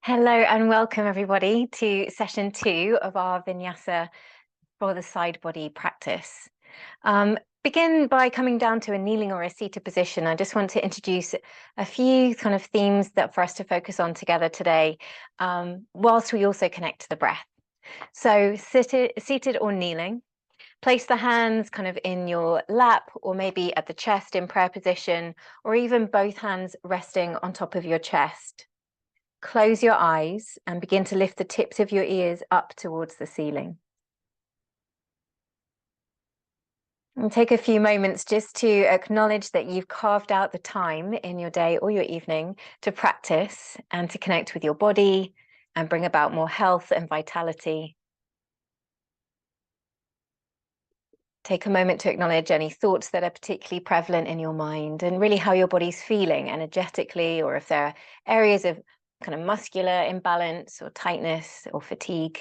Hello and welcome everybody to session 2 of our vinyasa for the side body practice. Begin by coming down to a kneeling or a seated position. I just want to introduce a few kind of themes that for us to focus on together today, whilst we also connect to the breath. So seated or kneeling, place the hands kind of in your lap or maybe at the chest in prayer position, or even both hands resting on top of your chest. Close your eyes and begin to lift the tips of your ears up towards the ceiling. And take a few moments just to acknowledge that you've carved out the time in your day or your evening to practice and to connect with your body and bring about more health and vitality. Take a moment to acknowledge any thoughts that are particularly prevalent in your mind and really how your body's feeling energetically, or if there are areas of kind of muscular imbalance or tightness or fatigue.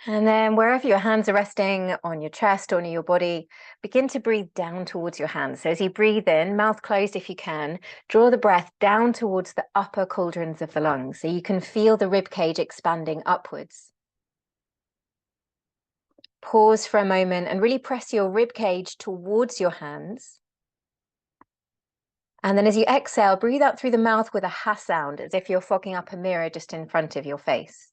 And then wherever your hands are resting on your chest or near your body, begin to breathe down towards your hands. So as you breathe in, mouth closed if you can, draw the breath down towards the upper cauldrons of the lungs so you can feel the rib cage expanding upwards. Pause for a moment and really press your rib cage towards your hands. And then as you exhale, breathe out through the mouth with a ha sound, as if you're fogging up a mirror just in front of your face.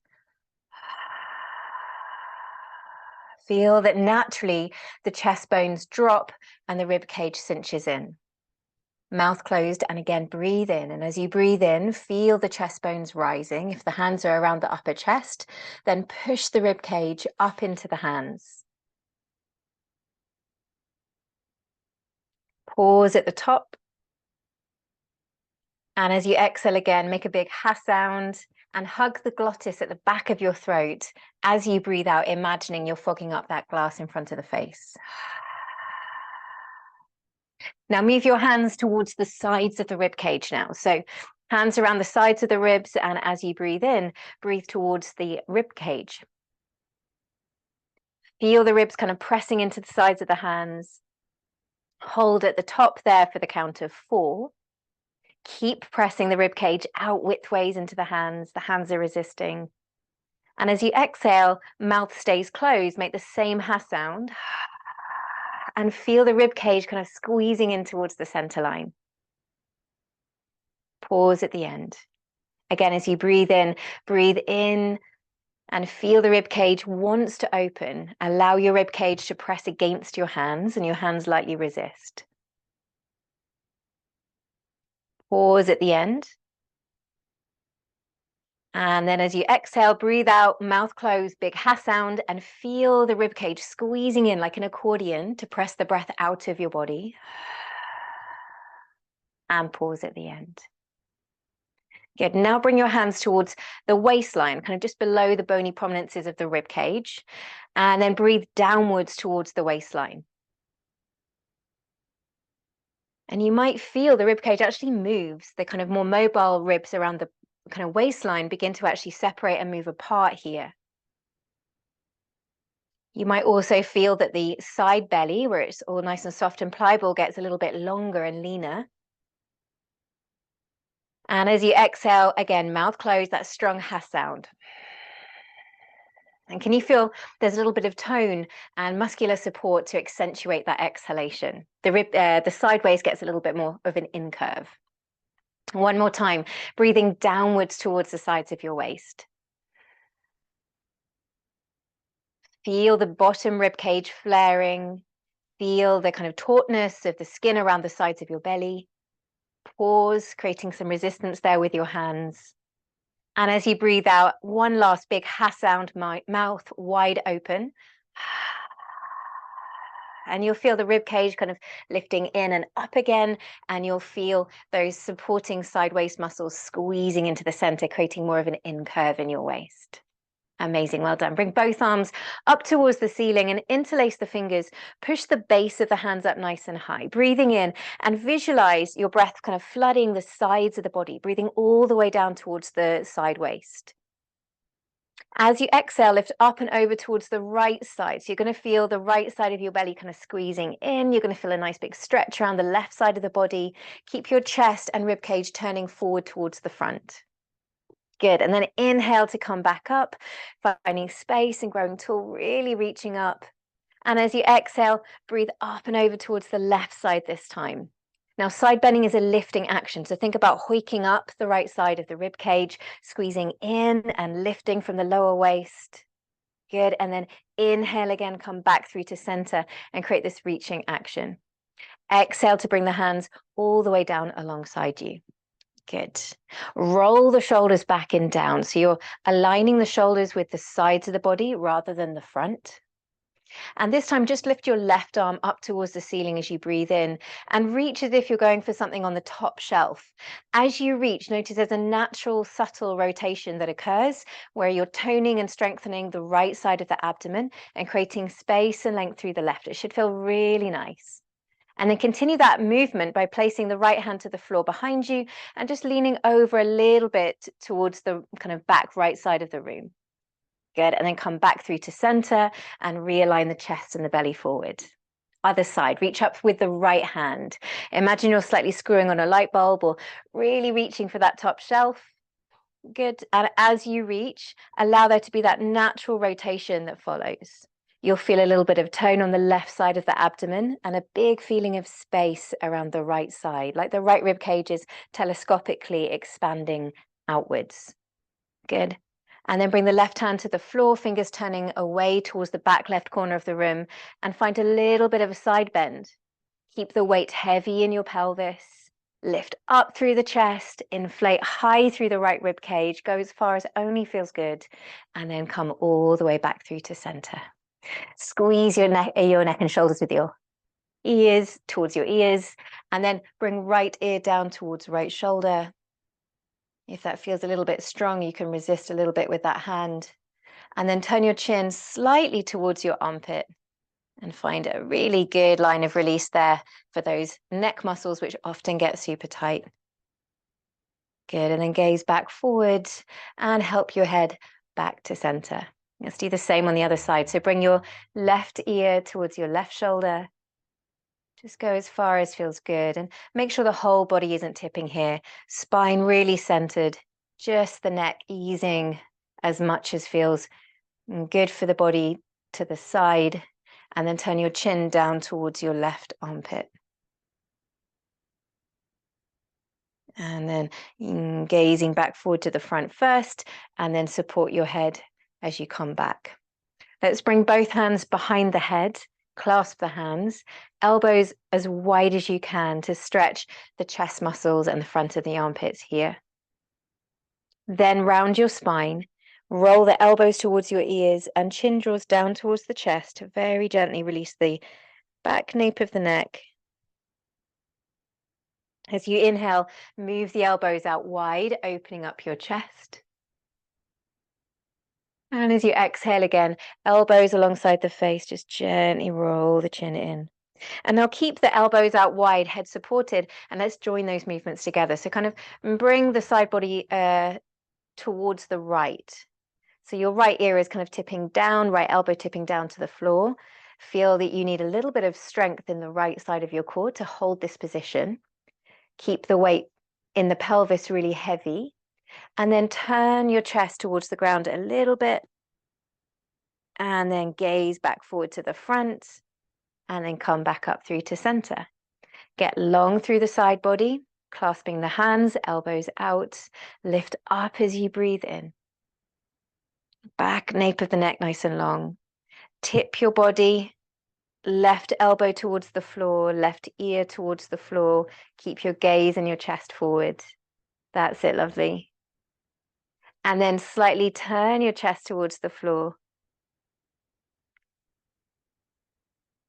Feel that naturally the chest bones drop and the rib cage cinches in. Mouth closed, and again breathe in. And as you breathe in, feel the chest bones rising. If the hands are around the upper chest, then push the rib cage up into the hands. Pause at the top. And as you exhale again, make a big ha sound and hug the glottis at the back of your throat as you breathe out, imagining you're fogging up that glass in front of the face. Now move your hands towards the sides of the rib cage now. So hands around the sides of the ribs, and as you breathe in, breathe towards the rib cage. Feel the ribs kind of pressing into the sides of the hands. Hold at the top there for the count of 4. Keep pressing the rib cage out widthways into the hands. The hands are resisting. And as you exhale, mouth stays closed. Make the same ha sound. And feel the rib cage kind of squeezing in towards the center line. Pause at the end. Again, as you breathe in and feel the rib cage wants to open. Allow your rib cage to press against your hands and your hands lightly resist. Pause at the end. And then as you exhale, breathe out, mouth closed, big ha sound, and feel the rib cage squeezing in like an accordion to press the breath out of your body. And pause at the end. Good. Now bring your hands towards the waistline, kind of just below the bony prominences of the rib cage, and then breathe downwards towards the waistline. And you might feel the rib cage actually moves. The kind of more mobile ribs around the kind of waistline begin to actually separate and move apart here. You might also feel that the side belly, where it's all nice and soft and pliable, gets a little bit longer and leaner. And as you exhale, again, mouth closed, that strong ha sound. And can you feel there's a little bit of tone and muscular support to accentuate that exhalation? The sideways gets a little bit more of an in curve. One more time, breathing downwards towards the sides of your waist. Feel the bottom rib cage flaring. Feel the kind of tautness of the skin around the sides of your belly. Pause, creating some resistance there with your hands. And as you breathe out, one last big ha sound, mouth wide open. And you'll feel the rib cage kind of lifting in and up again, and you'll feel those supporting side waist muscles squeezing into the center, creating more of an in curve in your waist. Amazing, well done. Bring both arms up towards the ceiling and interlace the fingers. Push the base of the hands up nice and high. Breathing in and visualize your breath kind of flooding the sides of the body, breathing all the way down towards the side waist. As you exhale, lift up and over towards the right side. So you're going to feel the right side of your belly kind of squeezing in. You're going to feel a nice big stretch around the left side of the body. Keep your chest and rib cage turning forward towards the front. Good. And then inhale to come back up, finding space and growing tall, really reaching up. And as you exhale, breathe up and over towards the left side this time. Now, side bending is a lifting action. So think about hoiking up the right side of the rib cage, squeezing in and lifting from the lower waist. Good. And then inhale again, come back through to center and create this reaching action. Exhale to bring the hands all the way down alongside you. Good. Roll the shoulders back and down. So you're aligning the shoulders with the sides of the body rather than the front. And this time, just lift your left arm up towards the ceiling as you breathe in and reach as if you're going for something on the top shelf. As you reach, notice there's a natural, subtle rotation that occurs where you're toning and strengthening the right side of the abdomen and creating space and length through the left. It should feel really nice. And then continue that movement by placing the right hand to the floor behind you and just leaning over a little bit towards the kind of back right side of the room. Good. And then come back through to center and realign the chest and the belly forward. Other side, reach up with the right hand. Imagine you're slightly screwing on a light bulb or really reaching for that top shelf. Good. And as you reach, allow there to be that natural rotation that follows. You'll feel a little bit of tone on the left side of the abdomen and a big feeling of space around the right side, like the right rib cage is telescopically expanding outwards. Good. And then bring the left hand to the floor, fingers turning away towards the back left corner of the room, and find a little bit of a side bend. Keep the weight heavy in your pelvis. Lift up through the chest, inflate high through the right rib cage, go as far as only feels good, and then come all the way back through to center. Squeeze your neck and shoulders with your ears towards your ears, and then bring right ear down towards right shoulder. If that feels a little bit strong, you can resist a little bit with that hand. And then turn your chin slightly towards your armpit and find a really good line of release there for those neck muscles, which often get super tight. Good. And then gaze back forward and help your head back to center. Let's do the same on the other side. So bring your left ear towards your left shoulder. Just go as far as feels good and make sure the whole body isn't tipping here. Spine really centered, just the neck easing as much as feels good for the body to the side. And then turn your chin down towards your left armpit. And then gazing back forward to the front first, and then support your head as you come back. Let's bring both hands behind the head. Clasp the hands, elbows as wide as you can to stretch the chest muscles and the front of the armpits here. Then round your spine, roll the elbows towards your ears and chin draws down towards the chest to very gently release the back nape of the neck. As you inhale, move the elbows out wide, opening up your chest. And as you exhale again, elbows alongside the face, just gently roll the chin in. And now keep the elbows out wide, head supported, and let's join those movements together. So kind of bring the side body towards the right. So your right ear is kind of tipping down, right elbow tipping down to the floor. Feel that you need a little bit of strength in the right side of your core to hold this position. Keep the weight in the pelvis really heavy. And then turn your chest towards the ground a little bit. And then gaze back forward to the front. And then come back up through to center. Get long through the side body, clasping the hands, elbows out. Lift up as you breathe in. Back nape of the neck nice and long. Tip your body. Left elbow towards the floor, left ear towards the floor. Keep your gaze and your chest forward. That's it, lovely. And then slightly turn your chest towards the floor.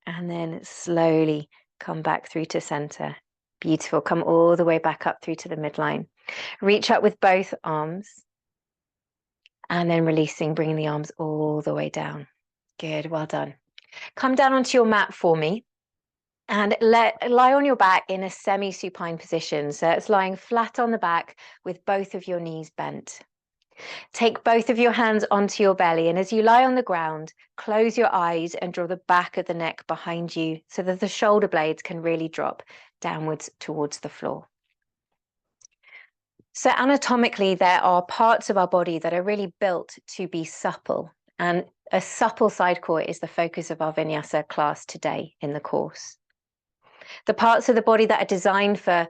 And then slowly come back through to center. Beautiful. Come all the way back up through to the midline. Reach up with both arms. And then releasing, bringing the arms all the way down. Good, well done. Come down onto your mat for me. And lie on your back in a semi-supine position. So it's lying flat on the back with both of your knees bent. Take both of your hands onto your belly, and as you lie on the ground, close your eyes and draw the back of the neck behind you so that the shoulder blades can really drop downwards towards the floor. So anatomically, there are parts of our body that are really built to be supple, and a supple side core is the focus of our vinyasa class today in the course. The parts of the body that are designed for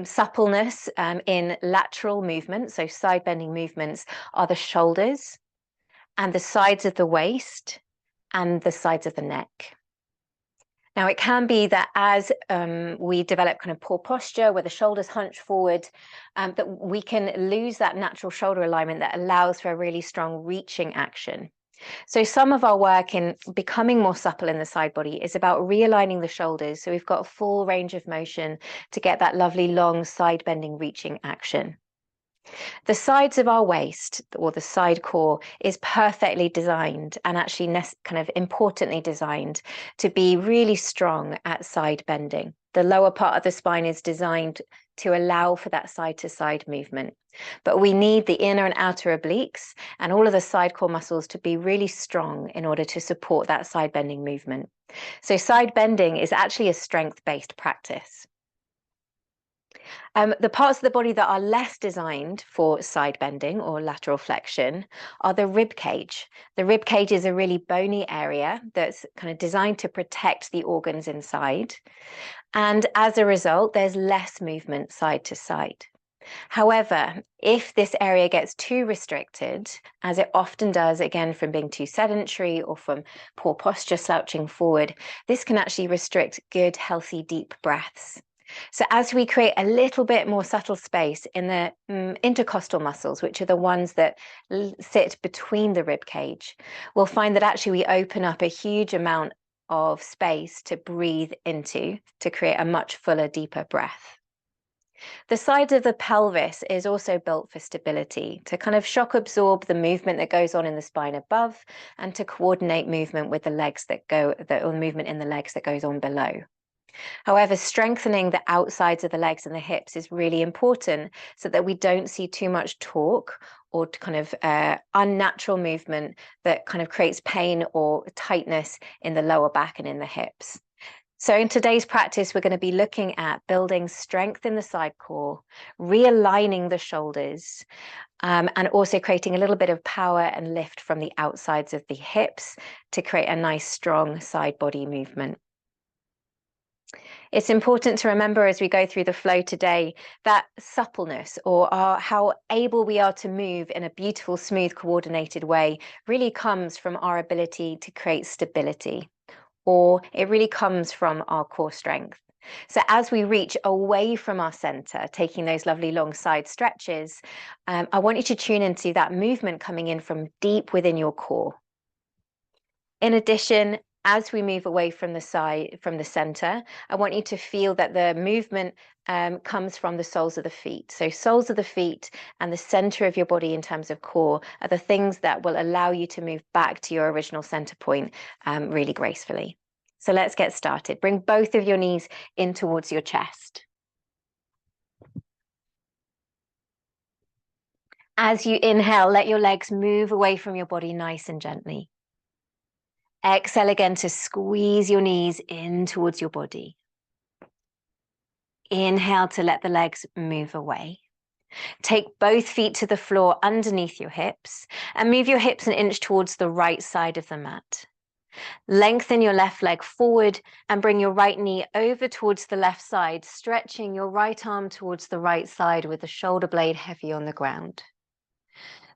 suppleness in lateral movement, so side bending movements, are the shoulders and the sides of the waist and the sides of the neck. Now, it can be that as we develop kind of poor posture where the shoulders hunch forward, that we can lose that natural shoulder alignment that allows for a really strong reaching action. So some of our work in becoming more supple in the side body is about realigning the shoulders. So we've got a full range of motion to get that lovely long side bending reaching action. The sides of our waist, or the side core, is perfectly designed and actually kind of importantly designed to be really strong at side bending. The lower part of the spine is designed to allow for that side to side movement. But we need the inner and outer obliques and all of the side core muscles to be really strong in order to support that side bending movement. So side bending is actually a strength-based practice. The parts of the body that are less designed for side bending or lateral flexion are the rib cage. The rib cage is a really bony area that's kind of designed to protect the organs inside. And as a result, there's less movement side to side. However, if this area gets too restricted, as it often does, again, from being too sedentary or from poor posture slouching forward, this can actually restrict good, healthy, deep breaths. So as we create a little bit more subtle space in the intercostal muscles, which are the ones that sit between the rib cage, we'll find that actually we open up a huge amount of space to breathe into to create a much fuller, deeper breath. The side of the pelvis is also built for stability, to kind of shock absorb the movement that goes on in the spine above and to coordinate movement with the legs or movement in the legs that goes on below. However, strengthening the outsides of the legs and the hips is really important so that we don't see too much torque or kind of unnatural movement that kind of creates pain or tightness in the lower back and in the hips. So in today's practice, we're going to be looking at building strength in the side core, realigning the shoulders, and also creating a little bit of power and lift from the outsides of the hips to create a nice, strong side body movement. It's important to remember as we go through the flow today that suppleness or how able we are to move in a beautiful, smooth, coordinated way really comes from our ability to create stability, or it really comes from our core strength. So as we reach away from our center, taking those lovely long side stretches, I want you to tune into that movement coming in from deep within your core. In addition, as we move away from the center, I want you to feel that the movement comes from the soles of the feet. So soles of the feet and the center of your body in terms of core are the things that will allow you to move back to your original center point really gracefully. So let's get started. Bring both of your knees in towards your chest. As you inhale, let your legs move away from your body nice and gently. Exhale again to squeeze your knees in towards your body. Inhale to let the legs move away. Take both feet to the floor underneath your hips and move your hips an inch towards the right side of the mat. Lengthen your left leg forward and bring your right knee over towards the left side, stretching your right arm towards the right side with the shoulder blade heavy on the ground.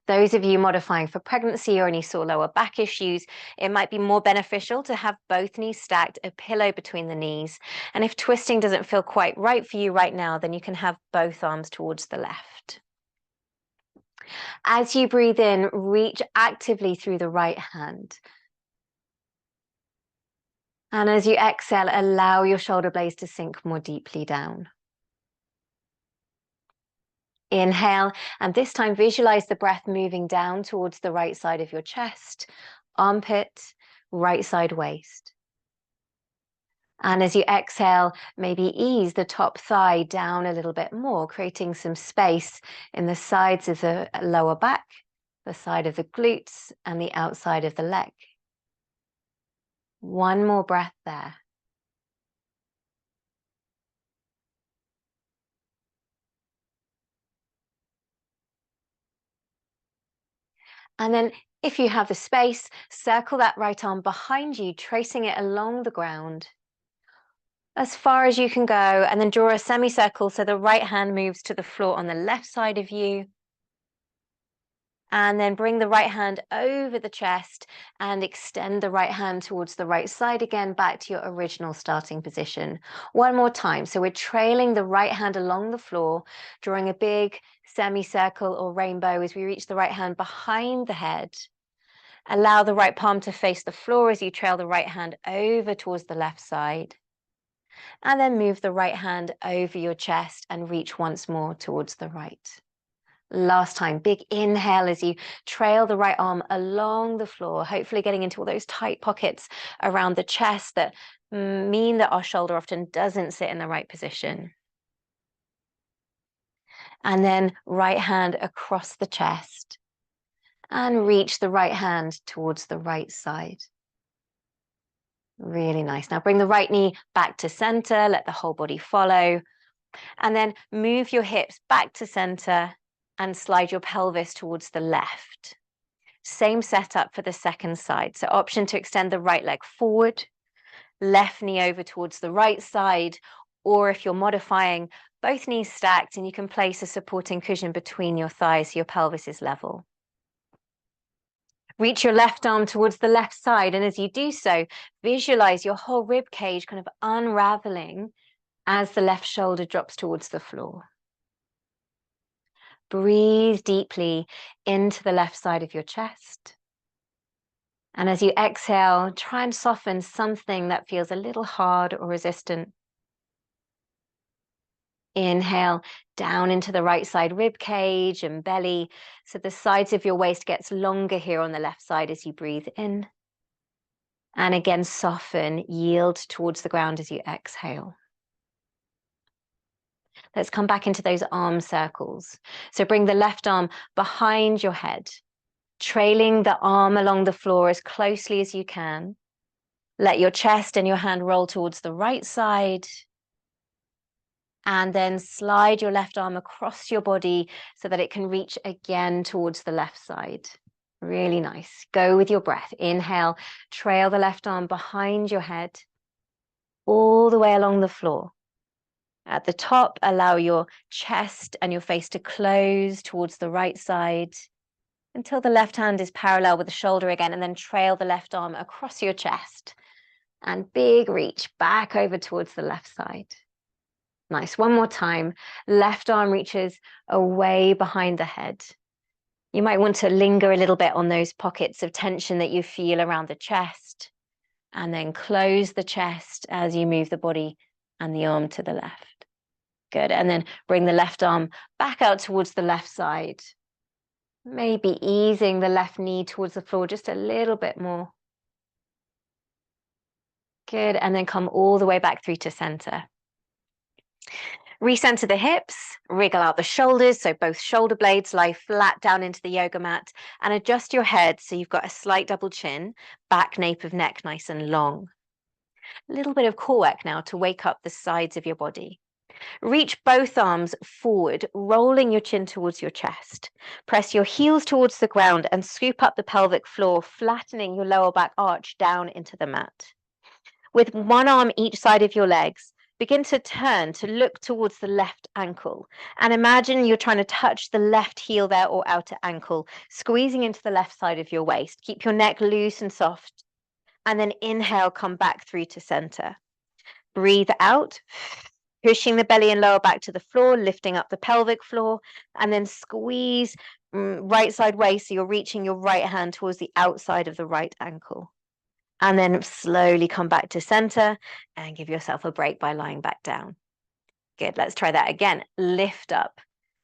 Those of you modifying for pregnancy or any sore lower back issues, it might be more beneficial to have both knees stacked, a pillow between the knees. And if twisting doesn't feel quite right for you right now, then you can have both arms towards the left. As you breathe in, reach actively through the right hand. And as you exhale, allow your shoulder blades to sink more deeply down. Inhale, and this time visualize the breath moving down towards the right side of your chest, armpit, right side waist. And as you exhale, maybe ease the top thigh down a little bit more, creating some space in the sides of the lower back, the side of the glutes, and the outside of the leg. One more breath there. And then if you have the space, circle that right arm behind you, tracing it along the ground as far as you can go, and then draw a semicircle so the right hand moves to the floor on the left side of you. And then bring the right hand over the chest and extend the right hand towards the right side again, back to your original starting position. One more time. So we're trailing the right hand along the floor, drawing a big semicircle or rainbow as we reach the right hand behind the head. Allow the right palm to face the floor as you trail the right hand over towards the left side. And then move the right hand over your chest and reach once more towards the right. Last time, big inhale as you trail the right arm along the floor, hopefully getting into all those tight pockets around the chest that mean that our shoulder often doesn't sit in the right position. And then right hand across the chest and reach the right hand towards the right side. Really nice. Now bring the right knee back to center, let the whole body follow, and then move your hips back to center and slide your pelvis towards the left. Same setup for the second side. So option to extend the right leg forward, left knee over towards the right side, or if you're modifying, both knees stacked and you can place a supporting cushion between your thighs so your pelvis is level. Reach your left arm towards the left side, and as you do so, visualize your whole rib cage kind of unraveling as the left shoulder drops towards the floor. Breathe deeply into the left side of your chest. And as you exhale, try and soften something that feels a little hard or resistant. Inhale down into the right side rib cage and belly, so the sides of your waist gets longer here on the left side as you breathe in. And again, soften, yield towards the ground as you exhale. Let's come back into those arm circles. So bring the left arm behind your head, trailing the arm along the floor as closely as you can. Let your chest and your hand roll towards the right side. And then slide your left arm across your body so that it can reach again towards the left side. Really nice. Go with your breath. Inhale, trail the left arm behind your head, all the way along the floor. At the top, allow your chest and your face to close towards the right side until the left hand is parallel with the shoulder again, and then trail the left arm across your chest and big reach back over towards the left side. Nice. One more time. Left arm reaches away behind the head. You might want to linger a little bit on those pockets of tension that you feel around the chest, and then close the chest as you move the body and the arm to the left. Good. And then bring the left arm back out towards the left side. Maybe easing the left knee towards the floor just a little bit more. Good. And then come all the way back through to center. Recenter the hips, wriggle out the shoulders so both shoulder blades lie flat down into the yoga mat, and adjust your head so you've got a slight double chin, back nape of neck nice and long. A little bit of core work now to wake up the sides of your body. Reach both arms forward, rolling your chin towards your chest. Press your heels towards the ground and scoop up the pelvic floor, flattening your lower back arch down into the mat. With one arm each side of your legs, begin to turn to look towards the left ankle. And imagine you're trying to touch the left heel there or outer ankle, squeezing into the left side of your waist. Keep your neck loose and soft. And then inhale, come back through to center. Breathe out, pushing the belly and lower back to the floor, lifting up the pelvic floor, and then squeeze right side waist so you're reaching your right hand towards the outside of the right ankle. And then slowly come back to center and give yourself a break by lying back down. Good, let's try that again. Lift up,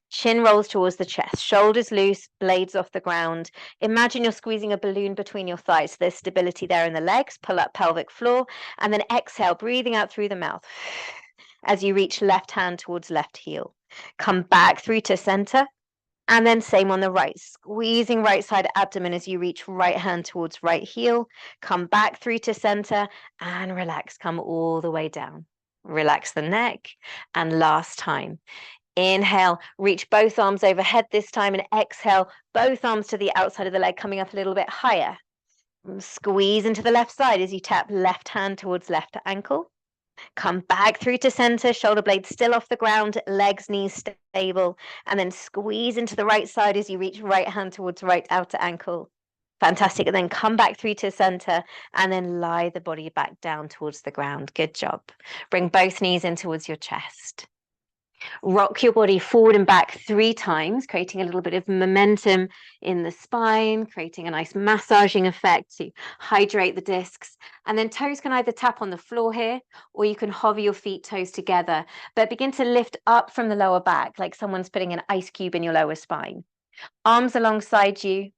Chin rolls towards the chest, shoulders loose, blades off the ground. Imagine you're squeezing a balloon between your thighs. So there's stability there in the legs. Pull up pelvic floor, and then exhale, breathing out through the mouth as you reach left hand towards left heel. Come back through to center, and then same on the right, squeezing right side abdomen as you reach right hand towards right heel. Come back through to center and relax. Come all the way down. Relax the neck, and last time. Inhale, reach both arms overhead this time, and exhale, both arms to the outside of the leg, coming up a little bit higher. Squeeze into the left side as you tap left hand towards left ankle. Come back through to center, shoulder blades still off the ground, legs, knees stable, and then squeeze into the right side as you reach right hand towards right outer ankle. Fantastic. And then come back through to center and then lie the body back down towards the ground. Good job. Bring both knees in towards your chest. Rock your body forward and back 3 times, creating a little bit of momentum in the spine, creating a nice massaging effect to hydrate the discs. And then toes can either tap on the floor here, or you can hover your feet toes together, but begin to lift up from the lower back, like someone's putting an ice cube in your lower spine. Arms alongside you.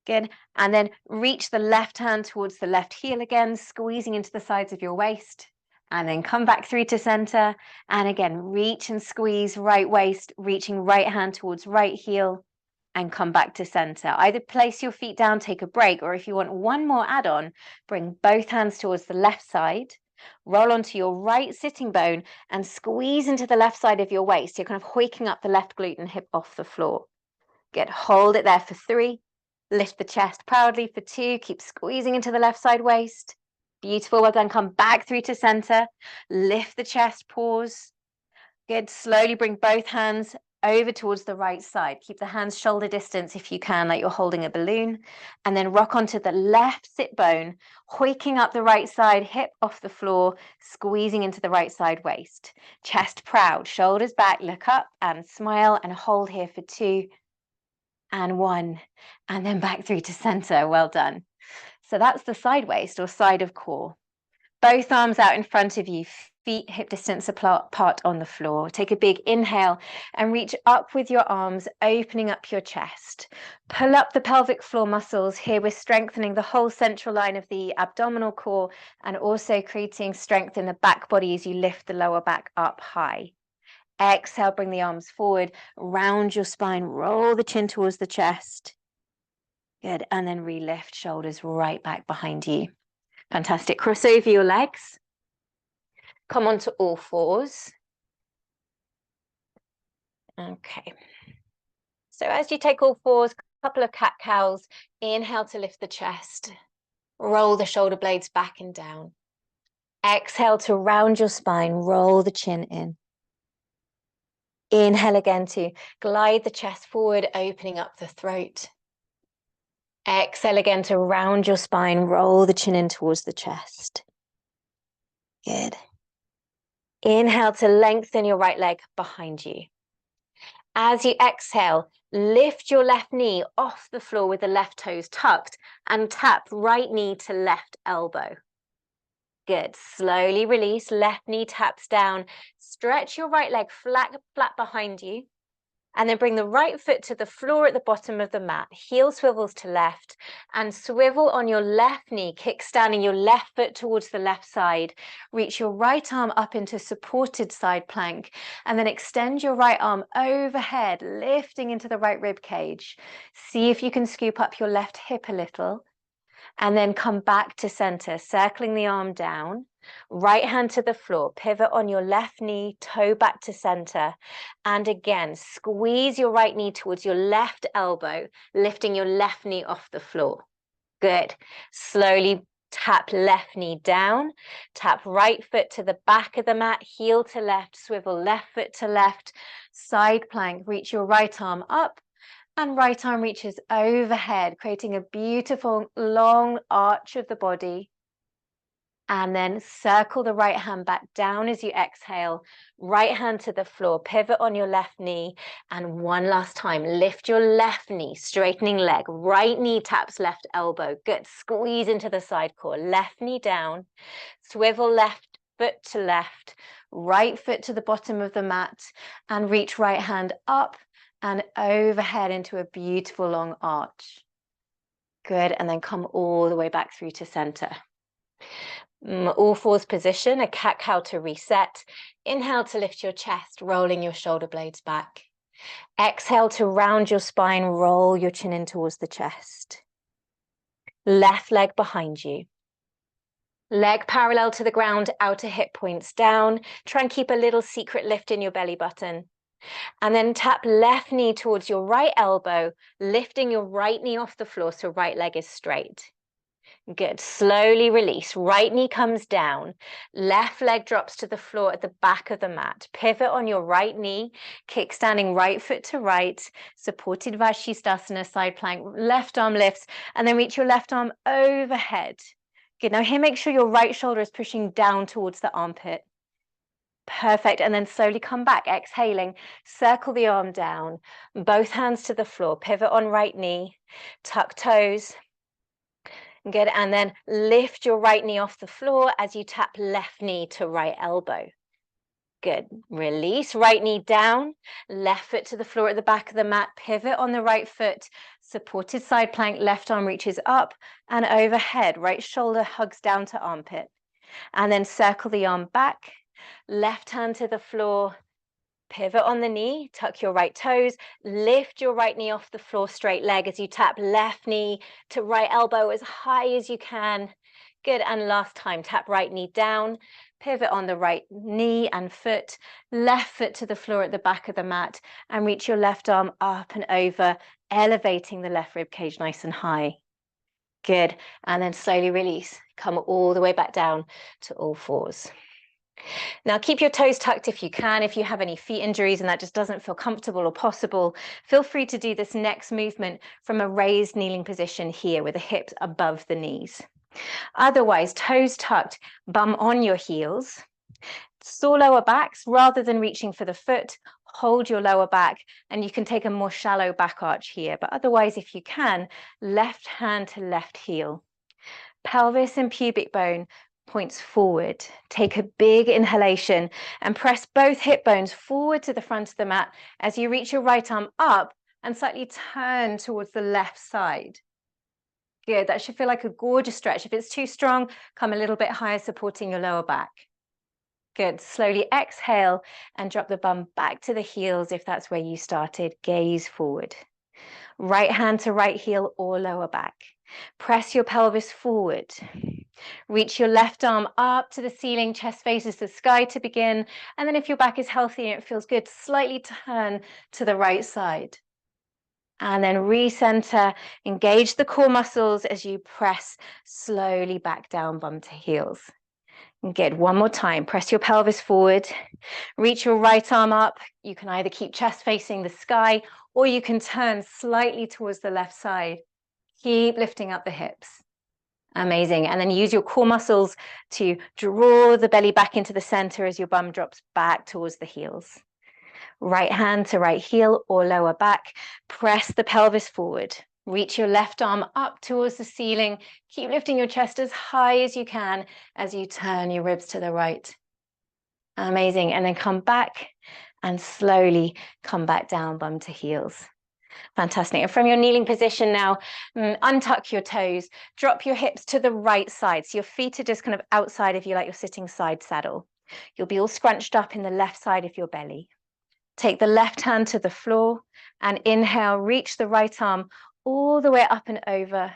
Good. And then reach the left hand towards the left heel again, squeezing into the sides of your waist. And then come back through to center. And again, reach and squeeze right waist, reaching right hand towards right heel, and come back to center. Either place your feet down, take a break, or if you want one more add-on, bring both hands towards the left side, roll onto your right sitting bone, and squeeze into the left side of your waist. You're kind of hoiking up the left glute and hip off the floor. Good. Hold it there for 3. Lift the chest proudly for 2. Keep squeezing into the left side waist. Beautiful. Well done. Come back through to center. Lift the chest. Pause. Good. Slowly bring both hands over towards the right side. Keep the hands shoulder distance if you can, like you're holding a balloon. And then rock onto the left sit bone, hoiking up the right side, hip off the floor, squeezing into the right side waist. Chest proud. Shoulders back. Look up and smile and hold here for 2. And 1, and then back through to center. Well done. So that's the side waist or side of core. Both arms out in front of you, feet hip distance apart on the floor. Take a big inhale and reach up with your arms, opening up your chest. Pull up the pelvic floor muscles. Here we're strengthening the whole central line of the abdominal core and also creating strength in the back body as you lift the lower back up high. Exhale, bring the arms forward, round your spine, roll the chin towards the chest. Good, and then relift, shoulders right back behind you. Fantastic. Cross over your legs. Come onto all 4s. Okay. So as you take all 4s, a couple of cat-cows, inhale to lift the chest. Roll the shoulder blades back and down. Exhale to round your spine, roll the chin in. Inhale again to glide the chest forward, opening up the throat. Exhale again to round your spine, roll the chin in towards the chest. Good. Inhale to lengthen your right leg behind you. As you exhale, lift your left knee off the floor with the left toes tucked and tap right knee to left elbow. Good. Slowly release. Left knee taps down. Stretch your right leg flat behind you. And then bring the right foot to the floor at the bottom of the mat. Heel swivels to left. And swivel on your left knee, kickstanding your left foot towards the left side. Reach your right arm up into supported side plank. And then extend your right arm overhead, lifting into the right rib cage. See if you can scoop up your left hip a little. And then come back to center, circling the arm down, right hand to the floor, pivot on your left knee, toe back to center. And again, squeeze your right knee towards your left elbow, lifting your left knee off the floor. Good. Slowly tap left knee down, tap right foot to the back of the mat, heel to left, swivel left foot to left, side plank, reach your right arm up. And right arm reaches overhead, creating a beautiful long arch of the body. And then circle the right hand back down as you exhale. Right hand to the floor, pivot on your left knee. And one last time, lift your left knee, straightening leg. Right knee taps left elbow. Good. Squeeze into the side core. Left knee down. Swivel left foot to left. Right foot to the bottom of the mat. And reach right hand up and overhead into a beautiful long arch. Good, and then come all the way back through to center. All fours position, a cat-cow to reset. Inhale to lift your chest, rolling your shoulder blades back. Exhale to round your spine, roll your chin in towards the chest. Left leg behind you. Leg parallel to the ground, outer hip points down. Try and keep a little secret lift in your belly button. And then tap left knee towards your right elbow, lifting your right knee off the floor so right leg is straight. Good. Slowly release. Right knee comes down. Left leg drops to the floor at the back of the mat. Pivot on your right knee. Kickstanding right foot to right. Supported Vashisthasana, side plank. Left arm lifts. And then reach your left arm overhead. Good. Now here, make sure your right shoulder is pushing down towards the armpit. Perfect. And then slowly come back, exhaling. Circle the arm down. Both hands to the floor. Pivot on right knee. Tuck toes. Good, and then lift your right knee off the floor as you tap left knee to right elbow. Good, release, right knee down, left foot to the floor at the back of the mat, pivot on the right foot, supported side plank, left arm reaches up and overhead, right shoulder hugs down to armpit. And then circle the arm back, left hand to the floor, pivot on the knee, tuck your right toes, lift your right knee off the floor, straight leg as you tap left knee to right elbow as high as you can. Good, and last time, tap right knee down, pivot on the right knee and foot, left foot to the floor at the back of the mat, and reach your left arm up and over, elevating the left rib cage nice and high. Good, and then slowly release. Come all the way back down to all fours. Now, keep your toes tucked if you can. If you have any feet injuries and that just doesn't feel comfortable or possible, feel free to do this next movement from a raised kneeling position here with the hips above the knees. Otherwise, toes tucked, bum on your heels. Sore lower backs, rather than reaching for the foot, hold your lower back, and you can take a more shallow back arch here. But otherwise, if you can, left hand to left heel. Pelvis and pubic bone points forward. Take a big inhalation and press both hip bones forward to the front of the mat as you reach your right arm up and slightly turn towards the left side. Good, that should feel like a gorgeous stretch. If it's too strong, come a little bit higher, supporting your lower back. Good, slowly exhale and drop the bum back to the heels if that's where you started. Gaze forward. Right hand to right heel or lower back. Press your pelvis forward. Reach your left arm up to the ceiling, chest faces the sky to begin. And then if your back is healthy and it feels good, slightly turn to the right side. And then recenter, engage the core muscles as you press slowly back down, bum to heels. Good, one more time. Press your pelvis forward. Reach your right arm up. You can either keep chest facing the sky or you can turn slightly towards the left side. Keep lifting up the hips. Amazing. And then use your core muscles to draw the belly back into the center as your bum drops back towards the heels. Right hand to right heel or lower back. Press the pelvis forward. Reach your left arm up towards the ceiling. Keep lifting your chest as high as you can as you turn your ribs to the right. Amazing. And then come back and slowly come back down, bum to heels. Fantastic. And from your kneeling position now, untuck your toes, drop your hips to the right side. So your feet are just kind of outside if you like your sitting side saddle. You'll be all scrunched up in the left side of your belly. Take the left hand to the floor and inhale, reach the right arm all the way up and over.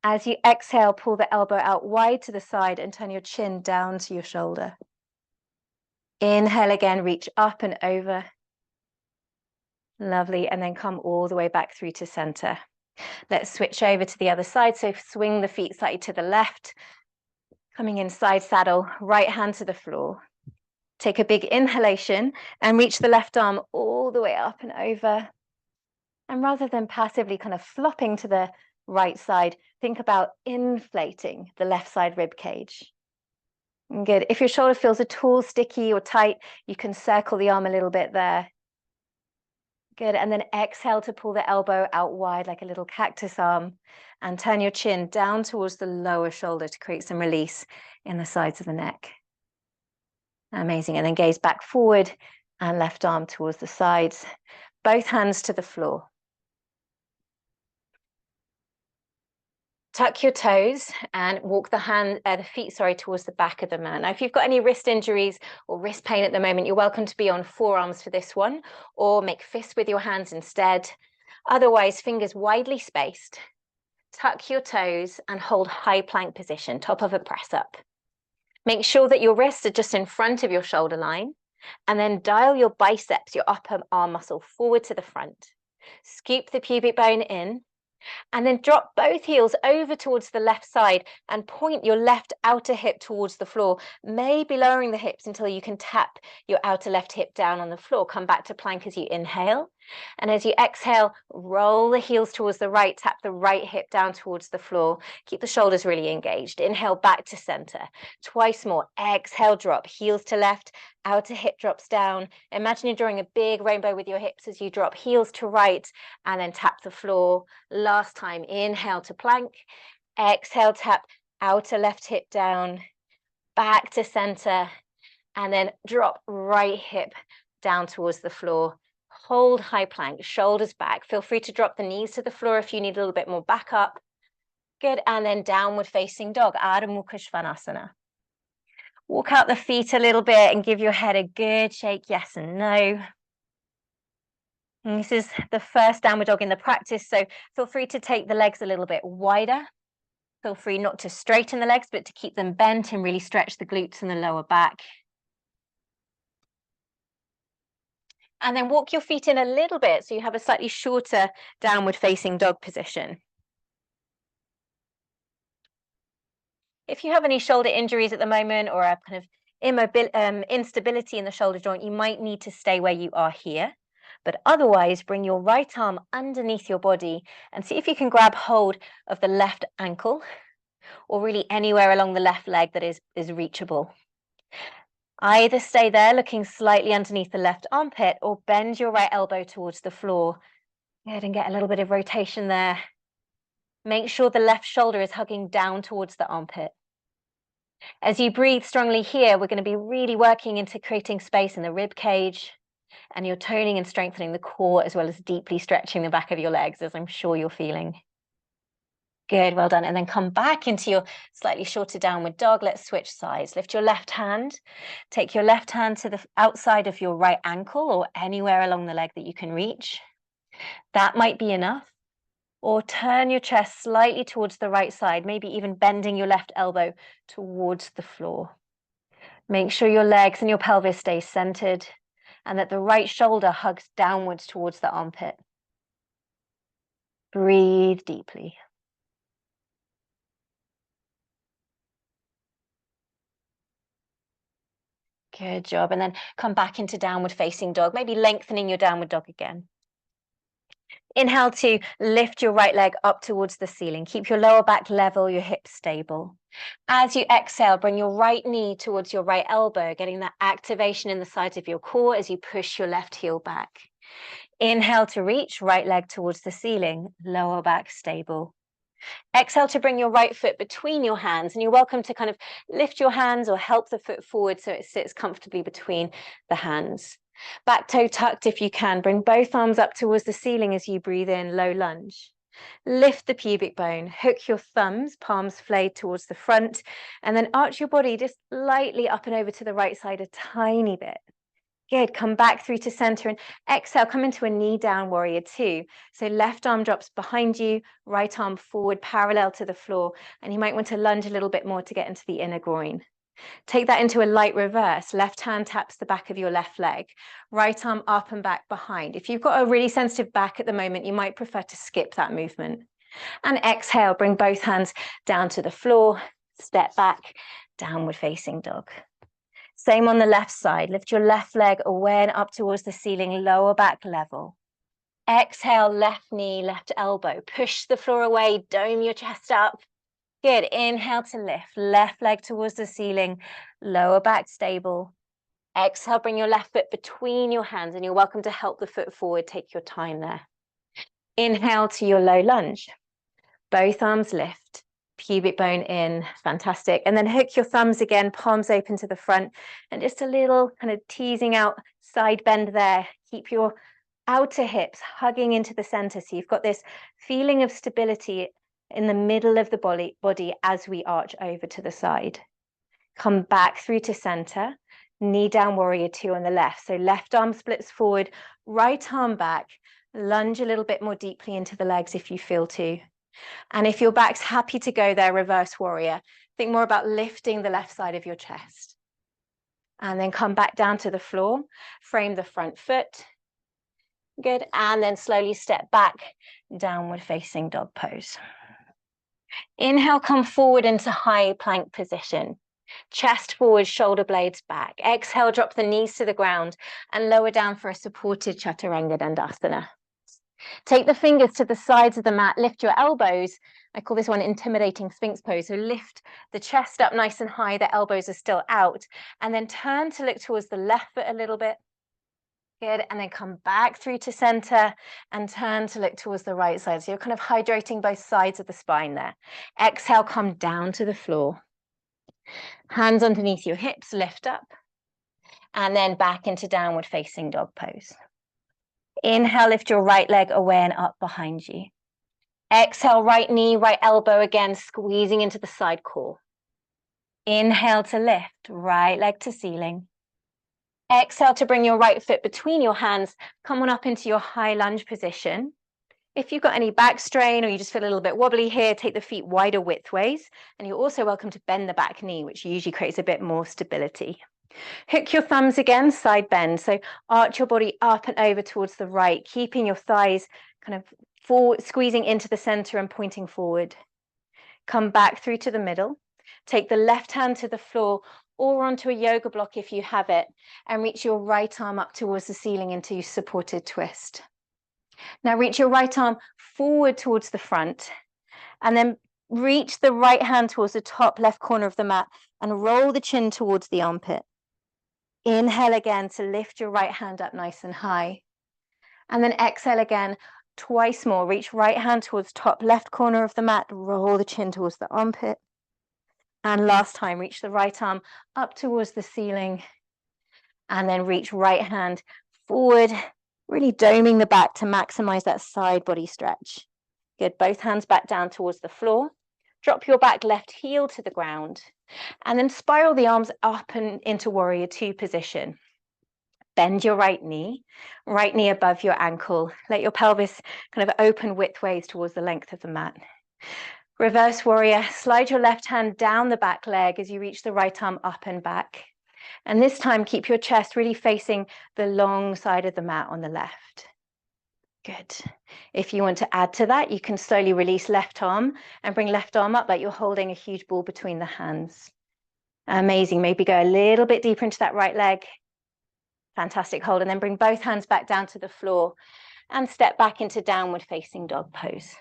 As you exhale, pull the elbow out wide to the side and turn your chin down to your shoulder. Inhale again, reach up and over. Lovely, and then come all the way back through to center. Let's switch over to the other side. So swing the feet slightly to the left, coming in side saddle, right hand to the floor. Take a big inhalation and reach the left arm all the way up and over. And rather than passively kind of flopping to the right side, think about inflating the left side rib cage. Good. If your shoulder feels at all sticky or tight, you can circle the arm a little bit there. Good, and then exhale to pull the elbow out wide like a little cactus arm and turn your chin down towards the lower shoulder to create some release in the sides of the neck. Amazing, and then gaze back forward and left arm towards the sides. both hands to the floor. Tuck your toes and walk the feet towards the back of the mat. Now, if you've got any wrist injuries or wrist pain at the moment, you're welcome to be on forearms for this one, or make fists with your hands instead. Otherwise, fingers widely spaced. Tuck your toes and hold high plank position, top of a press up. Make sure that your wrists are just in front of your shoulder line, and then dial your biceps, your upper arm muscle, forward to the front. Scoop the pubic bone in, and then drop both heels over towards the left side and point your left outer hip towards the floor, maybe lowering the hips until you can tap your outer left hip down on the floor. Come back to plank as you inhale. And as you exhale, roll the heels towards the right, tap the right hip down towards the floor. Keep the shoulders really engaged. Inhale back to center. Twice more. Exhale, drop. Heels to left, outer hip drops down. Imagine you're drawing a big rainbow with your hips as you drop heels to right and then tap the floor. Last time, inhale to plank. Exhale, tap outer left hip down, back to center, and then drop right hip down towards the floor. Hold high plank, shoulders back. Feel free to drop the knees to the floor if you need a little bit more backup. Good, and then downward facing dog, Ardha Mukha Svanasana. Walk out the feet a little bit and give your head a good shake, yes and no. And this is the first downward dog in the practice, so feel free to take the legs a little bit wider. Feel free not to straighten the legs, but to keep them bent and really stretch the glutes and the lower back. And then walk your feet in a little bit so you have a slightly shorter downward facing dog position. If you have any shoulder injuries at the moment or a kind of instability in the shoulder joint, you might need to stay where you are here. But otherwise, bring your right arm underneath your body and see if you can grab hold of the left ankle or really anywhere along the left leg that is reachable. Either stay there looking slightly underneath the left armpit or bend your right elbow towards the floor. Good, and get a little bit of rotation there. Make sure the left shoulder is hugging down towards the armpit. As you breathe strongly here, we're going to be really working into creating space in the rib cage, and you're toning and strengthening the core as well as deeply stretching the back of your legs, as I'm sure you're feeling. Good, well done. And then come back into your slightly shorter downward dog. Let's switch sides. Lift your left hand. Take your left hand to the outside of your right ankle or anywhere along the leg that you can reach. That might be enough. Or turn your chest slightly towards the right side, maybe even bending your left elbow towards the floor. Make sure your legs and your pelvis stay centered and that the right shoulder hugs downwards towards the armpit. Breathe deeply. Good job. And then come back into downward facing dog, maybe lengthening your downward dog again. Inhale to lift your right leg up towards the ceiling. Keep your lower back level, your hips stable. As you exhale, bring your right knee towards your right elbow, getting that activation in the sides of your core as you push your left heel back. Inhale to reach, right leg towards the ceiling, lower back stable. Exhale to bring your right foot between your hands, and you're welcome to kind of lift your hands or help the foot forward so it sits comfortably between the hands. Back toe tucked if you can. Bring both arms up towards the ceiling as you breathe in, low lunge. Lift the pubic bone, hook your thumbs, palms flayed towards the front, and then arch your body just lightly up and over to the right side a tiny bit. Good, come back through to center and exhale, come into a knee down warrior two. So left arm drops behind you, right arm forward parallel to the floor, and you might want to lunge a little bit more to get into the inner groin. Take that into a light reverse. Left hand taps the back of your left leg, right arm up and back behind. If you've got a really sensitive back at the moment, you might prefer to skip that movement. And exhale, bring both hands down to the floor, step back, downward facing dog. Same on the left side. Lift your left leg away and up towards the ceiling, lower back level. Exhale, left knee, left elbow. Push the floor away, dome your chest up. Good. Inhale to lift. Left leg towards the ceiling, lower back stable. Exhale, bring your left foot between your hands, and you're welcome to help the foot forward. Take your time there. Inhale to your low lunge. Both arms lift. Pubic bone in, fantastic. And then hook your thumbs again, palms open to the front, and just a little kind of teasing out side bend there. Keep your Outer hips hugging into the center. So you've got this feeling of stability in the middle of the body as we arch over to the side. Come back through to center, knee down warrior 2 on the left. So left arm splits forward, right arm back, lunge a little bit more deeply into the legs if you feel to. And if your back's happy to go there, reverse warrior, think more about lifting the left side of your chest. And then come back down to the floor, frame the front foot. Good, and then slowly step back, downward facing dog pose. Inhale, come forward into high plank position. Chest forward, shoulder blades back. Exhale, drop the knees to the ground and lower down for a supported Chaturanga Dandasana. Take the fingers to the sides of the mat, lift your elbows. I call this one intimidating Sphinx pose. So lift the chest up nice and high, the elbows are still out, and then turn to look towards the left foot a little bit. Good, and then come back through to center and turn to look towards the right side. So you're kind of hydrating both sides of the spine there. Exhale, come down to the floor. Hands underneath your hips, lift up, and then back into downward facing dog pose. Inhale, lift your right leg away and up behind you. Exhale, right knee, right elbow again, squeezing into the side core. Inhale to lift, right leg to ceiling. Exhale to bring your right foot between your hands. Come on up into your high lunge position. If you've got any back strain or you just feel a little bit wobbly here, take the feet wider widthways. And you're also welcome to bend the back knee, which usually creates a bit more stability. Hook your thumbs again, side bend. So arch your body up and over towards the right, keeping your thighs kind of forward, squeezing into the center and pointing forward. Come back through to the middle. Take the left hand to the floor or onto a yoga block if you have it, and reach your right arm up towards the ceiling into supported twist. Now reach your right arm forward towards the front, and then reach the right hand towards the top left corner of the mat and roll the chin towards the armpit. Inhale again to lift your right hand up nice and high. And then exhale again, twice more. Reach right hand towards top left corner of the mat, roll the chin towards the armpit. And last time, reach the right arm up towards the ceiling, and then reach right hand forward, really doming the back to maximize that side body stretch. Good, both hands back down towards the floor. Drop your back left heel to the ground, and then spiral the arms up and into warrior 2 position. Bend your right knee above your ankle. Let your pelvis kind of open widthways towards the length of the mat. Reverse warrior, slide your left hand down the back leg as you reach the right arm up and back. And this time, keep your chest really facing the long side of the mat on the left. Good. If you want to add to that, you can slowly release left arm and bring left arm up like you're holding a huge ball between the hands. Amazing. Maybe go a little bit deeper into that right leg. Fantastic hold. And then bring both hands back down to the floor and step back into downward facing dog pose.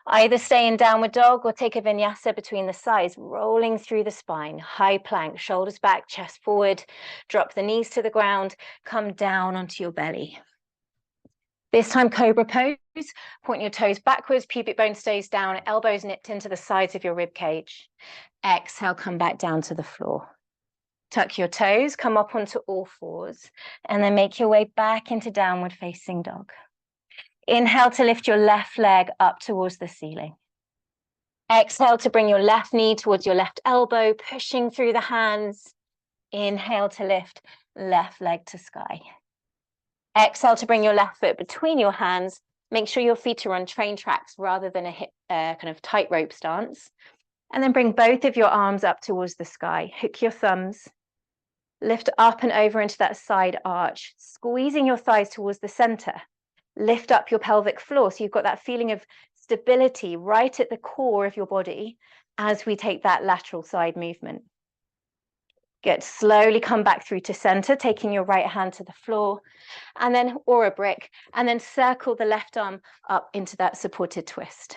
Either stay in downward dog or take a vinyasa between the sides, rolling through the spine, high plank, shoulders back, chest forward, drop the knees to the ground, come down onto your belly. This time, cobra pose, point your toes backwards, pubic bone stays down, elbows nipped into the sides of your rib cage. Exhale, come back down to the floor. Tuck your toes, come up onto all fours, and then make your way back into downward facing dog. Inhale to lift your left leg up towards the ceiling. Exhale to bring your left knee towards your left elbow, pushing through the hands. Inhale to lift left leg to sky. Exhale to bring your left foot between your hands. Make sure your feet are on train tracks rather than a hip kind of tightrope stance. And then bring both of your arms up towards the sky. Hook your thumbs. Lift up and over into that side arch, squeezing your thighs towards the center. Lift up your pelvic floor so you've got that feeling of stability right at the core of your body as we take that lateral side movement. Good. Slowly come back through to center, taking your right hand to the floor, and then or a brick, and then circle the left arm up into that supported twist.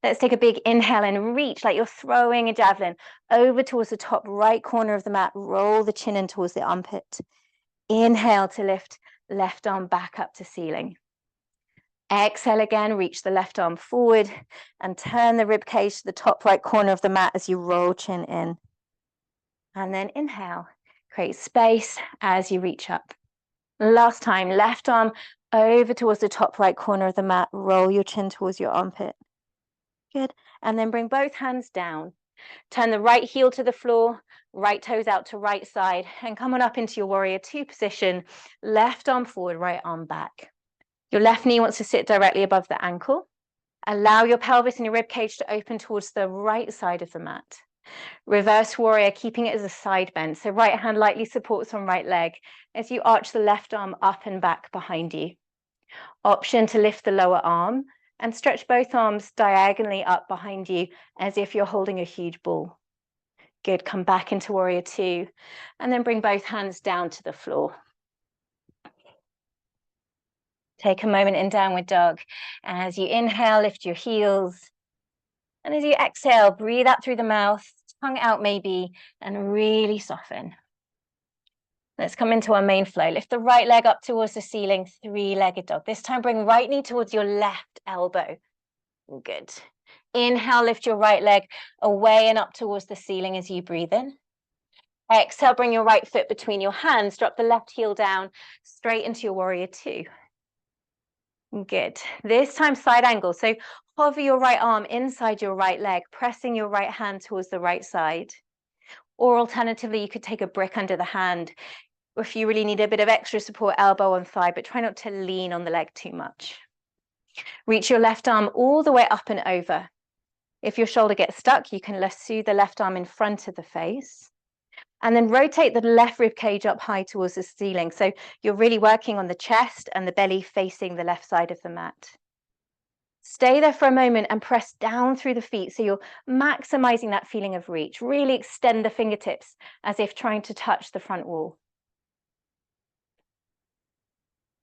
Let's take a big inhale and reach like you're throwing a javelin over towards the top right corner of the mat. Roll the chin in towards the armpit. Inhale to lift left arm back up to ceiling. Exhale again, reach the left arm forward and turn the rib cage to the top right corner of the mat as you roll chin in. And then inhale, create space as you reach up. Last time, left arm over towards the top right corner of the mat. Roll your chin towards your armpit. Good. And then bring both hands down. Turn the right heel to the floor, right toes out to right side, and come on up into your warrior two position. Left arm forward, right arm back. Your left knee wants to sit directly above the ankle. Allow your pelvis and your rib cage to open towards the right side of the mat. Reverse warrior, keeping it as a side bend. So right hand lightly supports on right leg as you arch the left arm up and back behind you. Option to lift the lower arm and stretch both arms diagonally up behind you as if you're holding a huge ball. Good, come back into warrior two and then bring both hands down to the floor. Take a moment in downward dog. As you inhale, lift your heels. And as you exhale, breathe out through the mouth, tongue out maybe, and really soften. Let's come into our main flow. Lift the right leg up towards the ceiling, three-legged dog. This time, bring right knee towards your left elbow. Good. Inhale, lift your right leg away and up towards the ceiling as you breathe in. Exhale, bring your right foot between your hands. Drop the left heel down, straight into your warrior two. Good. This time, side angle. So hover your right arm inside your right leg, pressing your right hand towards the right side. Or alternatively, you could take a brick under the hand. Or if you really need a bit of extra support, elbow on thigh, but try not to lean on the leg too much. Reach your left arm all the way up and over. If your shoulder gets stuck, you can lasso the left arm in front of the face. And then rotate the left rib cage up high towards the ceiling. So you're really working on the chest and the belly facing the left side of the mat. Stay there for a moment and press down through the feet so you're maximizing that feeling of reach. Really extend the fingertips as if trying to touch the front wall.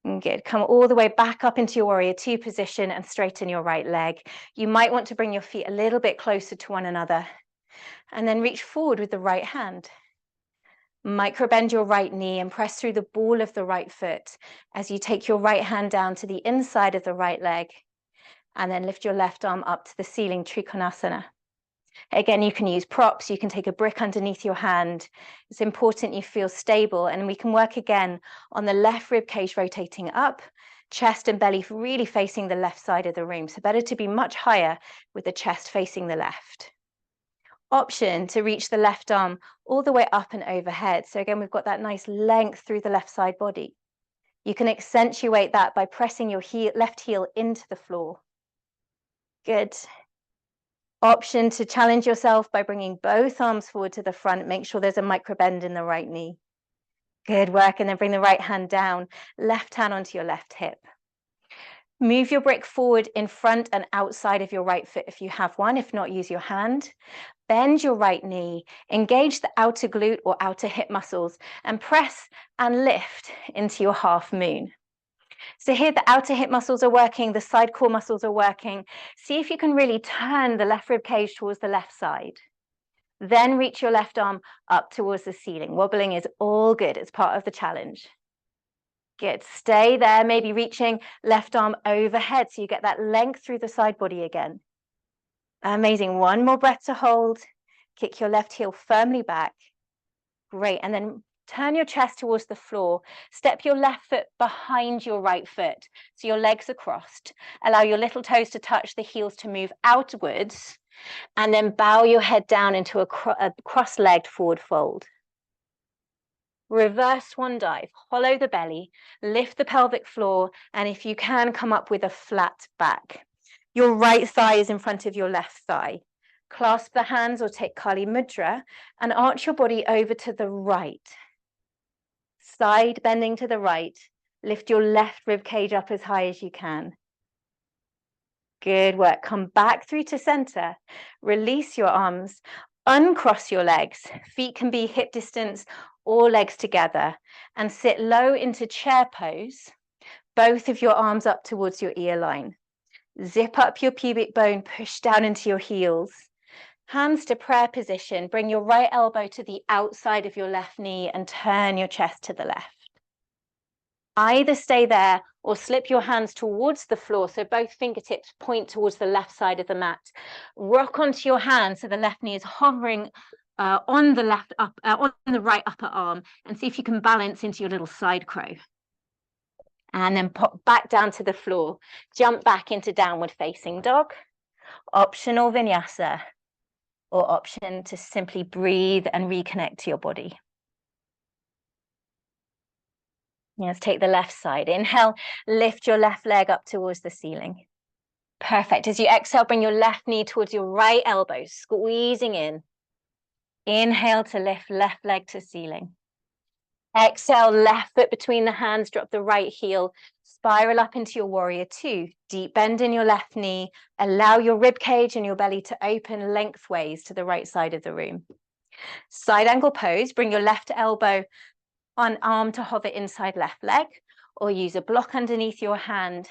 Good. Come all the way back up into your warrior two position and straighten your right leg. You might want to bring your feet a little bit closer to one another and then reach forward with the right hand. Microbend your right knee and press through the ball of the right foot as you take your right hand down to the inside of the right leg and then lift your left arm up to the ceiling, Trikonasana. Again, you can use props, you can take a brick underneath your hand. It's important you feel stable, and we can work again on the left rib cage rotating up, chest and belly really facing the left side of the room. So better to be much higher with the chest facing the left. Option to reach the left arm all the way up and overhead. So again, we've got that nice length through the left side body. You can accentuate that by pressing your left heel into the floor. Good. Option to challenge yourself by bringing both arms forward to the front. Make sure there's a micro bend in the right knee. Good work. And then bring the right hand down, left hand onto your left hip. Move your brick forward in front and outside of your right foot if you have one. If not, use your hand. Bend your right knee, engage the outer glute or outer hip muscles, and press and lift into your half moon. So here the outer hip muscles are working, the side core muscles are working. See if you can really turn the left rib cage towards the left side. Then reach your left arm up towards the ceiling. Wobbling is all good. It's part of the challenge. Good. Stay there, maybe reaching left arm overhead so you get that length through the side body again. Amazing. One more breath to hold. Kick your left heel firmly back. Great. And then turn your chest towards the floor. Step your left foot behind your right foot so your legs are crossed. Allow your little toes to touch, the heels to move outwards, and then bow your head down into a cross-legged forward fold. Reverse swan dive. Hollow the belly, lift the pelvic floor, and if you can, come up with a flat back. Your right thigh is in front of your left thigh. Clasp the hands or take Kali Mudra and arch your body over to the right. Side bending to the right. Lift your left rib cage up as high as you can. Good work. Come back through to center. Release your arms. Uncross your legs. Feet can be hip distance or legs together. And sit low into chair pose. Both of your arms up towards your ear line. Zip up your pubic bone. Push down into your heels. Hands to prayer position. Bring your right elbow to the outside of your left knee and turn your chest to the left. Either stay there or slip your hands towards the floor so both fingertips point towards the left side of the mat. Rock onto your hands so the left knee is hovering on the right upper arm, and see if you can balance into your little side crow. And then pop back down to the floor. Jump back into downward facing dog. Optional vinyasa, or option to simply breathe and reconnect to your body. Let's take the left side. Inhale, lift your left leg up towards the ceiling. Perfect. As you exhale, bring your left knee towards your right elbow, squeezing in. Inhale to lift left leg to ceiling. Exhale, left foot between the hands, drop the right heel, spiral up into your warrior two. Deep bend in your left knee. Allow your rib cage and your belly to open lengthways to the right side of the room. Side angle pose, bring your left elbow on arm to hover inside left leg, or use a block underneath your hand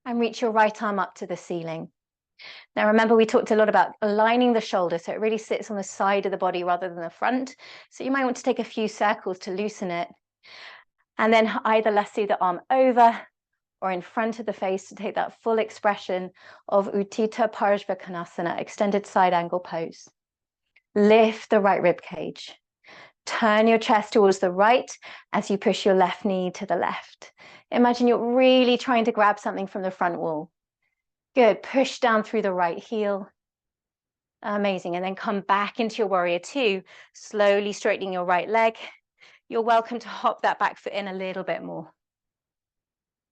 and reach your right arm up to the ceiling. Now, remember, we talked a lot about aligning the shoulder, so it really sits on the side of the body rather than the front. So you might want to take a few circles to loosen it. And then either lasso the arm over or in front of the face to take that full expression of Utthita Parshvakonasana, extended side angle pose. Lift the right rib cage. Turn your chest towards the right as you push your left knee to the left. Imagine you're really trying to grab something from the front wall. Good. Push down through the right heel. Amazing. And then come back into your warrior two, slowly straightening your right leg. You're welcome to hop that back foot in a little bit more.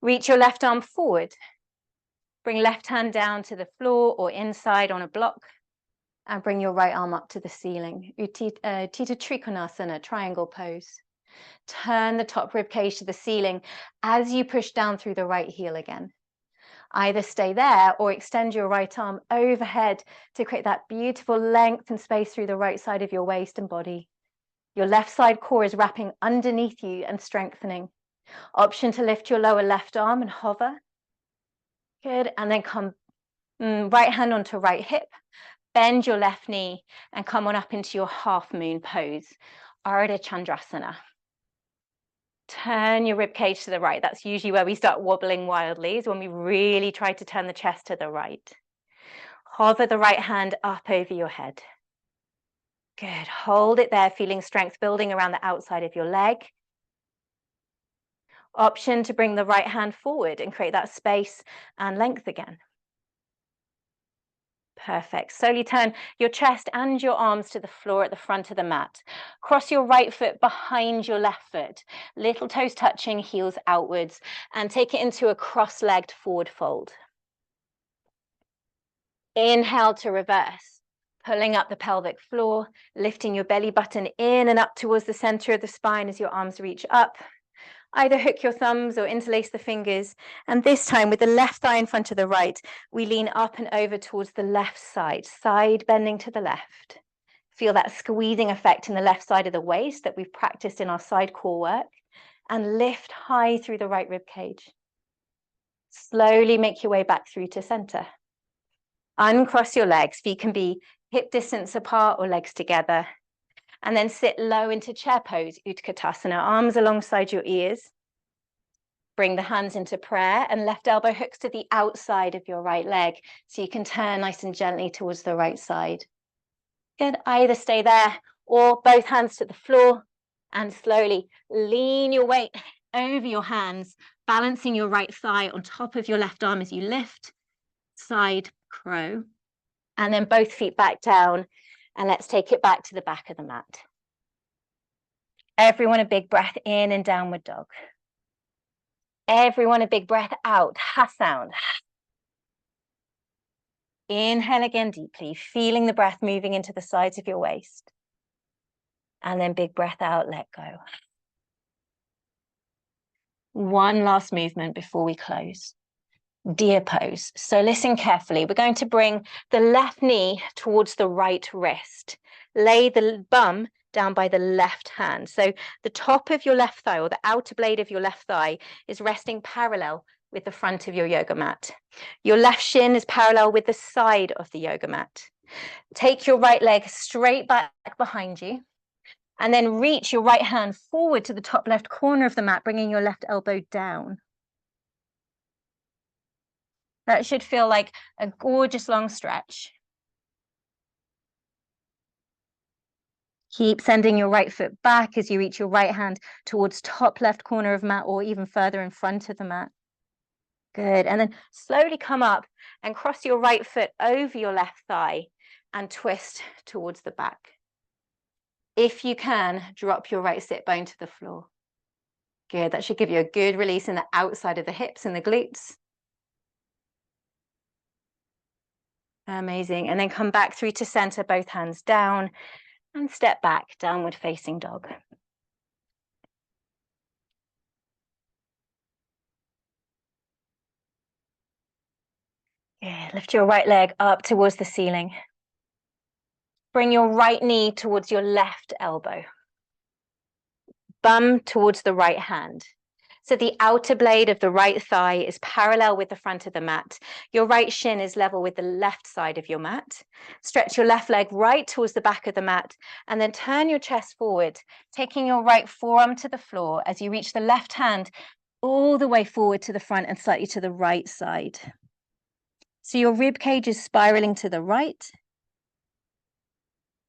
Reach your left arm forward. Bring left hand down to the floor or inside on a block. And bring your right arm up to the ceiling. Utthita Trikonasana, triangle pose. Turn the top rib cage to the ceiling as you push down through the right heel again. Either stay there or extend your right arm overhead to create that beautiful length and space through the right side of your waist and body. Your left side core is wrapping underneath you and strengthening. Option to lift your lower left arm and hover. Good. And then come right hand onto right hip. Bend your left knee and come on up into your half moon pose, Ardha Chandrasana. Turn your rib cage to the right. That's usually where we start wobbling wildly, is when we really try to turn the chest to the right. Hover the right hand up over your head. Good. Hold it there, feeling strength building around the outside of your leg. Option to bring the right hand forward and create that space and length again. Perfect. Slowly turn your chest and your arms to the floor at the front of the mat. Cross your right foot behind your left foot, little toes touching, heels outwards, and take it into a cross-legged forward fold. Inhale to reverse, pulling up the pelvic floor, lifting your belly button in and up towards the center of the spine as your arms reach up. Either hook your thumbs or interlace the fingers. And this time with the left thigh in front of the right, we lean up and over towards the left side, side bending to the left. Feel that squeezing effect in the left side of the waist that we've practiced in our side core work. And lift high through the right rib cage. Slowly make your way back through to center. Uncross your legs. Feet can be hip distance apart or legs together. And then sit low into chair pose, Utkatasana, arms alongside your ears. Bring the hands into prayer and left elbow hooks to the outside of your right leg so you can turn nice and gently towards the right side. Good. Either stay there or both hands to the floor and slowly lean your weight over your hands, balancing your right thigh on top of your left arm as you lift, side crow, and then both feet back down. And let's take it back to the back of the mat. Everyone a big breath in and downward dog. Everyone a big breath out, ha sound. Inhale again deeply, feeling the breath moving into the sides of your waist. And then big breath out, let go. One last movement before we close. Deer pose. So listen carefully. We're going to bring the left knee towards the right wrist. Lay the bum down by the left hand. So the top of your left thigh or the outer blade of your left thigh is resting parallel with the front of your yoga mat. Your left shin is parallel with the side of the yoga mat. Take your right leg straight back behind you and then reach your right hand forward to the top left corner of the mat, bringing your left elbow down. That should feel like a gorgeous long stretch. Keep sending your right foot back as you reach your right hand towards top left corner of mat or even further in front of the mat. Good. And then slowly come up and cross your right foot over your left thigh and twist towards the back. If you can, drop your right sit bone to the floor. Good. That should give you a good release in the outside of the hips and the glutes. Amazing. And then come back through to center, both hands down, and step back, downward facing dog. Good. Lift your right leg up towards the ceiling. Bring your right knee towards your left elbow. Bum towards the right hand. So the outer blade of the right thigh is parallel with the front of the mat. Your right shin is level with the left side of your mat. Stretch your left leg right towards the back of the mat and then turn your chest forward, taking your right forearm to the floor as you reach the left hand all the way forward to the front and slightly to the right side. So your rib cage is spiraling to the right.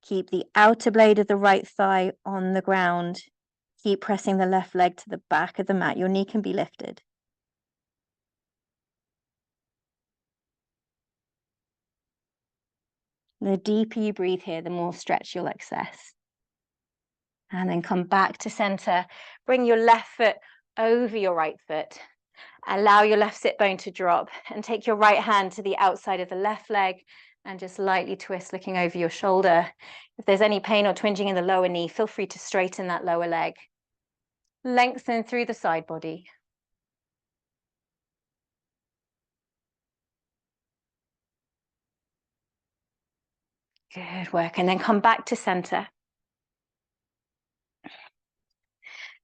Keep the outer blade of the right thigh on the ground. Keep pressing the left leg to the back of the mat. Your knee can be lifted. The deeper you breathe here, the more stretch you'll access. And then come back to center. Bring your left foot over your right foot. Allow your left sit bone to drop and take your right hand to the outside of the left leg and just lightly twist, looking over your shoulder. If there's any pain or twinging in the lower knee, feel free to straighten that lower leg. Lengthen through the side body. Good work. And then come back to center.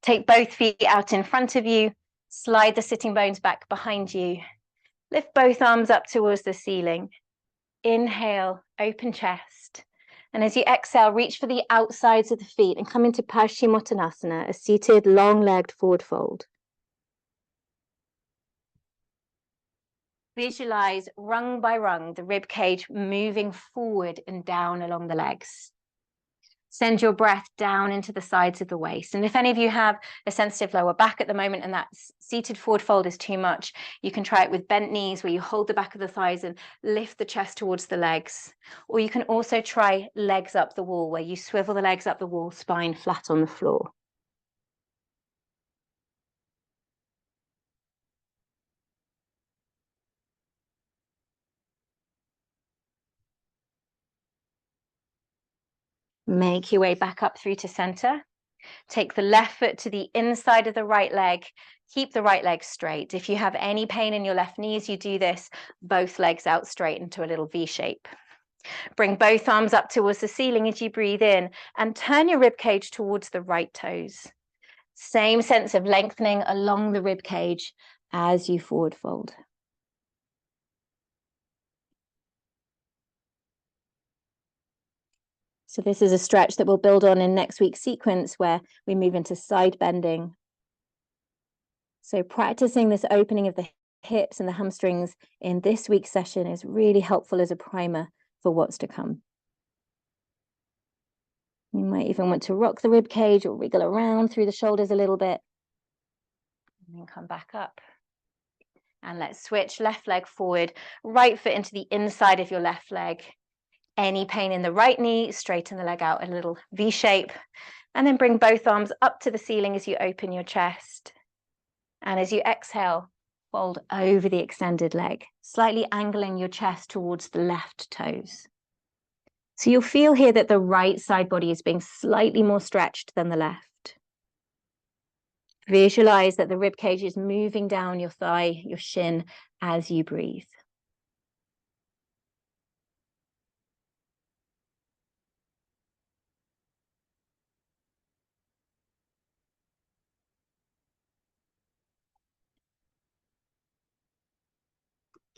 Take both feet out in front of you. Slide the sitting bones back behind you. Lift both arms up towards the ceiling. Inhale, open chest. And as you exhale, reach for the outsides of the feet and come into Paschimottanasana, a seated, long-legged forward fold. Visualize rung by rung, the rib cage moving forward and down along the legs. Send your breath down into the sides of the waist. And if any of you have a sensitive lower back at the moment and that seated forward fold is too much, you can try it with bent knees where you hold the back of the thighs and lift the chest towards the legs. Or you can also try legs up the wall where you swivel the legs up the wall, spine flat on the floor. Make your way back up through to center. Take the left foot to the inside of the right leg. Keep the right leg straight. If you have any pain in your left knee as you do this, both legs out straight into a little V shape. Bring both arms up towards the ceiling as you breathe in and turn your rib cage towards the right toes. Same sense of lengthening along the rib cage as you forward fold. So this is a stretch that we'll build on in next week's sequence where we move into side bending. So practicing this opening of the hips and the hamstrings in this week's session is really helpful as a primer for what's to come. You might even want to rock the rib cage or wriggle around through the shoulders a little bit. And then come back up. And let's switch left leg forward, right foot into the inside of your left leg. Any pain in the right knee, straighten the leg out a little V shape. And then bring both arms up to the ceiling as you open your chest. And as you exhale, fold over the extended leg, slightly angling your chest towards the left toes. So you'll feel here that the right side body is being slightly more stretched than the left. Visualize that the rib cage is moving down your thigh, your shin, as you breathe.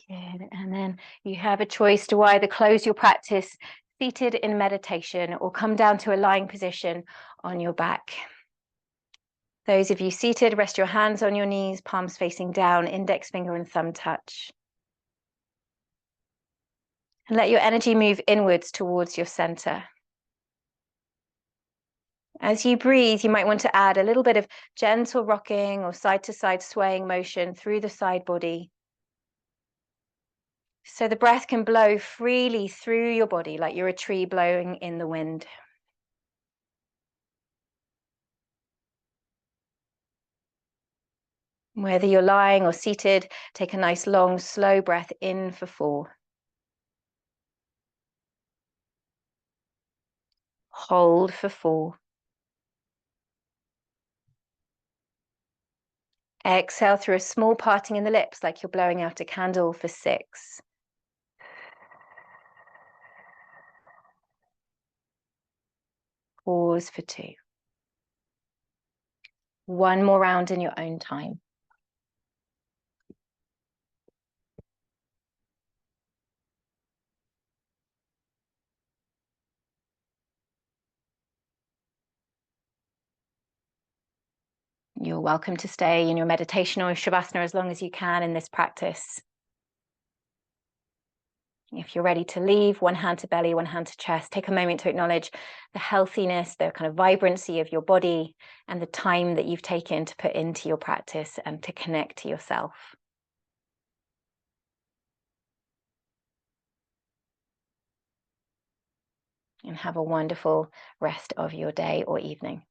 Good. And then you have a choice to either close your practice seated in meditation or come down to a lying position on your back. Those of you seated, rest your hands on your knees, palms facing down, index finger and thumb touch. And let your energy move inwards towards your center. As you breathe, you might want to add a little bit of gentle rocking or side-to-side swaying motion through the side body. So the breath can blow freely through your body like you're a tree blowing in the wind. Whether you're lying or seated, take a nice long, slow breath in for 4. Hold for 4. Exhale through a small parting in the lips like you're blowing out a candle for 6. Pause for 2. One more round in your own time. You're welcome to stay in your meditation or shavasana as long as you can in this practice. If you're ready to leave, one hand to belly, one hand to chest, take a moment to acknowledge the healthiness, the kind of vibrancy of your body and the time that you've taken to put into your practice and to connect to yourself. And have a wonderful rest of your day or evening.